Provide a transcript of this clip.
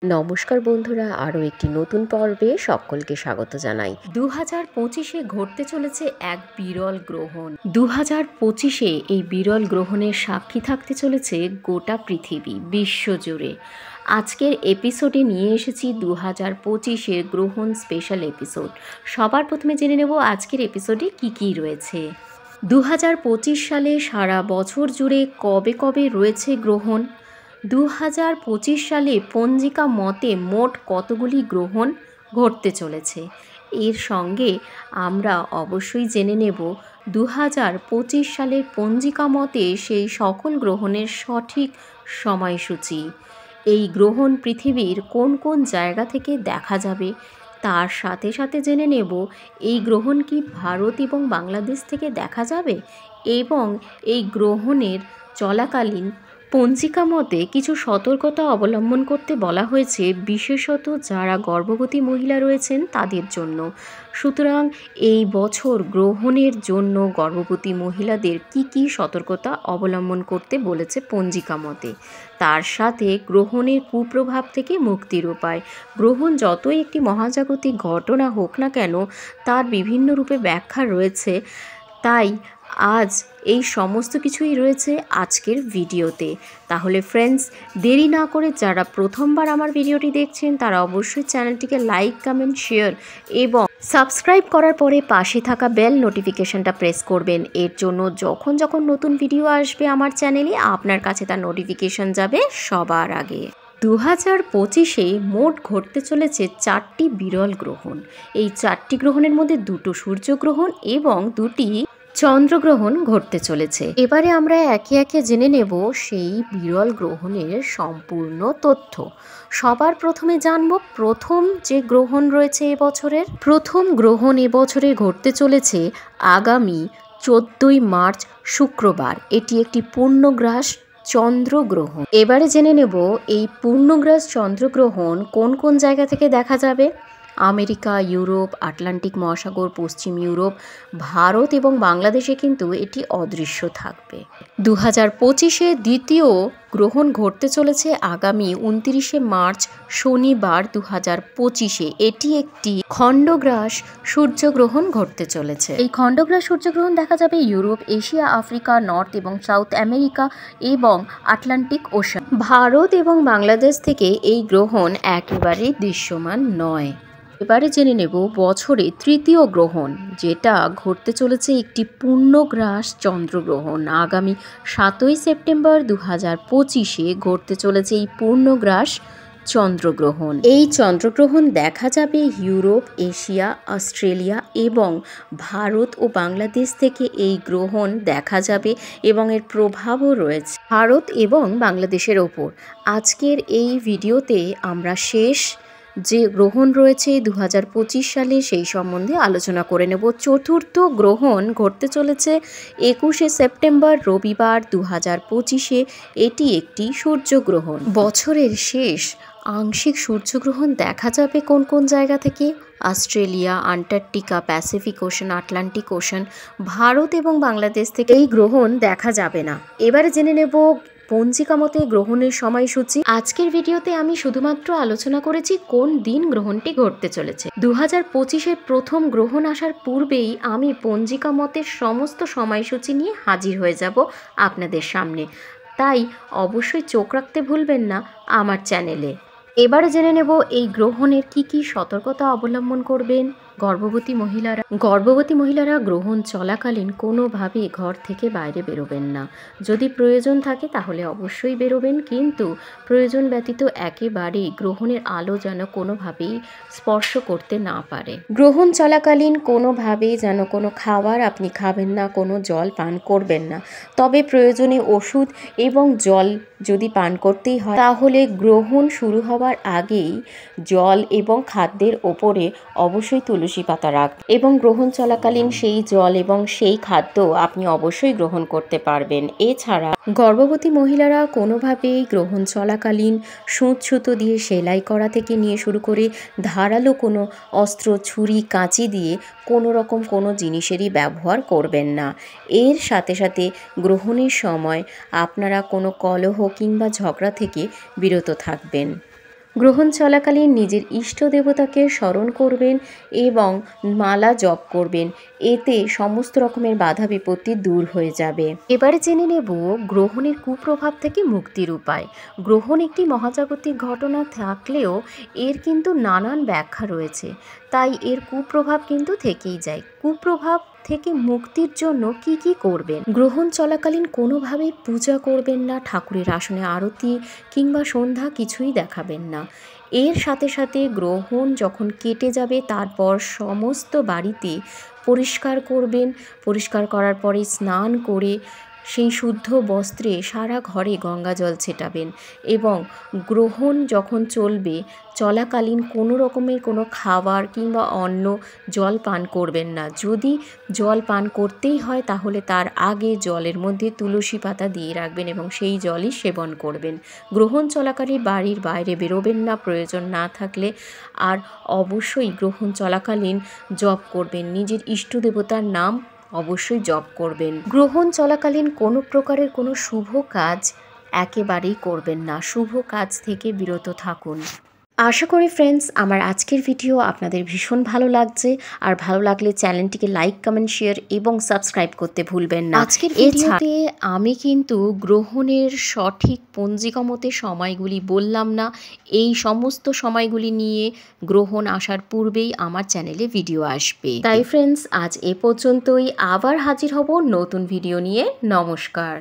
নমস্কার বন্ধুরা, আরও একটি নতুন পর্বে সকলকে স্বাগত জানাই। 2025-এ ঘটতে চলেছে এক বিরল গ্রহণ। 2025-এ এই বিরল গ্রহণের সাক্ষী থাকতে চলেছে গোটা পৃথিবী বিশ্বজুড়ে। আজকের এপিসোডে নিয়ে এসেছি 2025-এর গ্রহণ স্পেশাল এপিসোড। সবার প্রথমে জেনে নেব আজকের এপিসোডে কি কি রয়েছে। 2025 সালে সারা বছর জুড়ে কবে কবে রয়েছে গ্রহণ, 2025 সালে পঞ্জিকা মতে মোট কতগুলি গ্রহণ ঘটতে চলেছে। এর সঙ্গে আমরা অবশ্যই জেনে নেব 2025 সালের পঞ্জিকা মতে সেই সকল গ্রহণের সঠিক সময়সূচি। এই গ্রহণ পৃথিবীর কোন কোন জায়গা থেকে দেখা যাবে, তার সাথে সাথে জেনে নেব এই গ্রহণ কি ভারত এবং বাংলাদেশ থেকে দেখা যাবে, এবং এই গ্রহণের চলাকালীন পঞ্জিকা মতে কিছু সতর্কতা অবলম্বন করতে বলা হয়েছে, বিশেষত যারা গর্ভবতী মহিলা রয়েছেন তাদের জন্য। সুতরাং এই বছর গ্রহণের জন্য গর্ভবতী মহিলাদের কি কি সতর্কতা অবলম্বন করতে বলেছে পঞ্জিকা মতে, তার সাথে গ্রহণের কুপ্রভাব থেকে মুক্তির উপায়। গ্রহণ যতই একটি মহাজাগতিক ঘটনা হোক না কেন, তার বিভিন্ন রূপে ব্যাখ্যা রয়েছে। তাই আজ এই সমস্ত কিছুই রয়েছে আজকের ভিডিওতে। তাহলে ফ্রেন্ডস, দেরি না করে যারা প্রথমবার আমার ভিডিওটি দেখছেন তারা অবশ্যই চ্যানেলটিকে লাইক, কমেন্ট, শেয়ার এবং সাবস্ক্রাইব করার পরে পাশে থাকা বেল নোটিফিকেশনটা প্রেস করবেন। এর জন্য যখন যখন নতুন ভিডিও আসবে আমার চ্যানেলে আপনার কাছে তার নোটিফিকেশন যাবে সবার আগে। 2025-এ মোট ঘটতে চলেছে 4টি বিরল গ্রহণ। এই 4টি গ্রহণের মধ্যে 2টো সূর্যগ্রহণ এবং 2টি চন্দ্রগ্রহণ ঘটতে চলেছে। এবারে আমরা একে একে জেনে নেব সেই বিরল গ্রহণের সম্পূর্ণ তথ্য। সবার প্রথমে জানব প্রথম যে গ্রহণ রয়েছে এবছরের। প্রথম গ্রহণ এবছরে ঘটতে চলেছে আগামী 14ই মার্চ শুক্রবার। এটি একটি পূর্ণগ্রাস চন্দ্রগ্রহণ। এবারে জেনে নেব এই পূর্ণগ্রাস চন্দ্রগ্রহণ কোন কোন জায়গা থেকে দেখা যাবে। আমেরিকা, ইউরোপ, আটলান্টিক মহাসাগর, পশ্চিম ইউরোপ, ভারত এবং বাংলাদেশে কিন্তু এটি অদৃশ্য থাকবে। 2025-এ দ্বিতীয় গ্রহণ ঘটতে চলেছে আগামী 29শে মার্চ শনিবার 2025-এ। এটি একটি খণ্ডগ্রাস সূর্যগ্রহণ ঘটতে চলেছে। এই খণ্ডগ্রাস সূর্যগ্রহণ দেখা যাবে ইউরোপ, এশিয়া, আফ্রিকা, নর্থ এবং সাউথ আমেরিকা এবং আটলান্টিক ওশান। ভারত এবং বাংলাদেশ থেকে এই গ্রহণ একেবারেই দৃশ্যমান নয়। এবারে জেনে নেব বছরে তৃতীয় গ্রহণ, যেটা ঘটতে চলেছে একটি পূর্ণগ্রাস চন্দ্রগ্রহণ। আগামী 7ই সেপ্টেম্বর 2025-এ ঘটতে চলেছে এই পূর্ণগ্রাস চন্দ্রগ্রহণ। এই চন্দ্রগ্রহণ দেখা যাবে ইউরোপ, এশিয়া, অস্ট্রেলিয়া এবং ভারত ও বাংলাদেশ থেকে এই গ্রহণ দেখা যাবে এবং এর প্রভাবও রয়েছে ভারত এবং বাংলাদেশের ওপর। আজকের এই ভিডিওতে আমরা শেষ যে গ্রহণ রয়েছে 2025 সালে সেই সম্বন্ধে আলোচনা করে নেব। চতুর্থ গ্রহণ ঘটতে চলেছে 21শে সেপ্টেম্বর রবিবার 2025-এ। এটি একটি সূর্যগ্রহণ। বছরের শেষ আংশিক সূর্যগ্রহণ দেখা যাবে কোন কোন জায়গা থেকে? Australia, Antarctica, Pacific ocean, Atlantic ocean. Bharat এবং বাংলাদেশ থেকে এই গ্রহণ দেখা যাবে না। এবারে জেনে নেব পঞ্জিকা মতে গ্রহণের সময়সূচি। আজকের ভিডিওতে আমি শুধুমাত্র আলোচনা করেছি কোন দিন গ্রহণটি ঘটতে চলেছে। 2025-এর প্রথম গ্রহণ আসার পূর্বেই আমি পঞ্জিকা মতের সমস্ত সময়সূচি নিয়ে হাজির হয়ে যাব আপনাদের সামনে। তাই অবশ্যই চোখ রাখতে ভুলবেন না আমার চ্যানেলে। এবারে জেনে নেব এই গ্রহণের কি কি সতর্কতা অবলম্বন করবেন গর্ভবতী মহিলারা গ্রহণ চলাকালীন কোনোভাবে ঘর থেকে বাইরে বেরোবেন না। যদি প্রয়োজন থাকে তাহলে অবশ্যই বেরোবেন, কিন্তু প্রয়োজন ব্যতীত একেবারেই গ্রহণের আলো যেন কোনোভাবেই স্পর্শ করতে না পারে। গ্রহণ চলাকালীন কোনোভাবেই যেন কোনো খাবার আপনি খাবেন না, কোনো জল পান করবেন না। তবে প্রয়োজনে ওষুধ এবং জল যদি পান করতেই হয় তাহলে গ্রহণ শুরু হওয়ার আগেই জল এবং খাদ্যের ওপরে অবশ্যই তুলসী পাতা রাখবেন এবং গ্রহণ চলাকালীন সেই জল এবং সেই খাদ্য আপনি অবশ্যই গ্রহণ করতে পারবেন। এছাড়া গর্ভবতী মহিলারা কোনোভাবেই গ্রহণ চলাকালীন সুঁচ সুতো দিয়ে সেলাই করা থেকে নিয়ে শুরু করে ধারালো কোনো অস্ত্র, ছুরি, কাঁচি দিয়ে কোনো রকম কোনো জিনিসেরই ব্যবহার করবেন না। এর সাথে সাথে গ্রহণের সময় আপনারা কোনো কলহ কিংবা ঝগড়া থেকে বিরত থাকবেন। গ্রহণ চলাকালীন নিজের ইষ্ট দেবতাকে স্মরণ করবেন এবং মালা জপ করবেন, এতে সমস্ত রকমের বাধা বিপত্তি দূর হয়ে যাবে। এবারে জেনে নেব গ্রহণের কুপ্রভাব থেকে মুক্তির উপায়। গ্রহণ একটি মহাজাগতিক ঘটনা থাকলেও এর কিন্তু নানান ব্যাখ্যা রয়েছে, তাই এর কুপ্রভাব কিন্তু থেকেই যায়। কুপ্রভাব থেকে মুক্তির জন্য কি কি করবেন? গ্রহণ চলাকালীন কোনোভাবেই পূজা করবেন না, ঠাকুরের আসনে আরতি কিংবা সন্ধ্যা কিছুই দেখাবেন না। এর সাথে সাথে গ্রহণ যখন কেটে যাবে তারপর সমস্ত বাড়িতে পরিষ্কার করবেন। পরিষ্কার করার পরে স্নান করে সেই শুদ্ধ বস্ত্রে সারা ঘরে গঙ্গা জল ছেটাবেন এবং গ্রহণ যখন চলবে চলাকালীন কোনো রকমের কোনো খাবার কিংবা অন্য জল পান করবেন না। যদি জল পান করতেই হয় তাহলে তার আগে জলের মধ্যে তুলসী পাতা দিয়ে রাখবেন এবং সেই জলই সেবন করবেন। গ্রহণ চলাকালীন বাড়ির বাইরে বেরোবেন না প্রয়োজন না থাকলে। আর অবশ্যই গ্রহণ চলাকালীন জপ করবেন, নিজের ইষ্ট দেবতার নাম অবশ্যই জপ করবেন। গ্রহণ চলাকালীন কোনো প্রকারের কোনো শুভ কাজ একেবারেই করবেন না, শুভ কাজ থেকে বিরত থাকুন। আশা করি ফ্রেন্ডস আমার আজকের ভিডিও আপনাদের ভীষণ ভালো লাগছে, আর ভালো লাগলে চ্যানেলটিকে লাইক, কমেন্ট, শেয়ার এবং সাবস্ক্রাইব করতে ভুলবেন না। আজকের ভিডিওতে আমি কিন্তু গ্রহণের সঠিক পঞ্জিকা মতে সময়গুলি বললাম না, এই সমস্ত সময়গুলি নিয়ে গ্রহণ আসার পূর্বেই আমার চ্যানেলে ভিডিও আসবে। তাই ফ্রেন্ডস আজ এ পর্যন্তই, আবার হাজির হব নতুন ভিডিও নিয়ে। নমস্কার।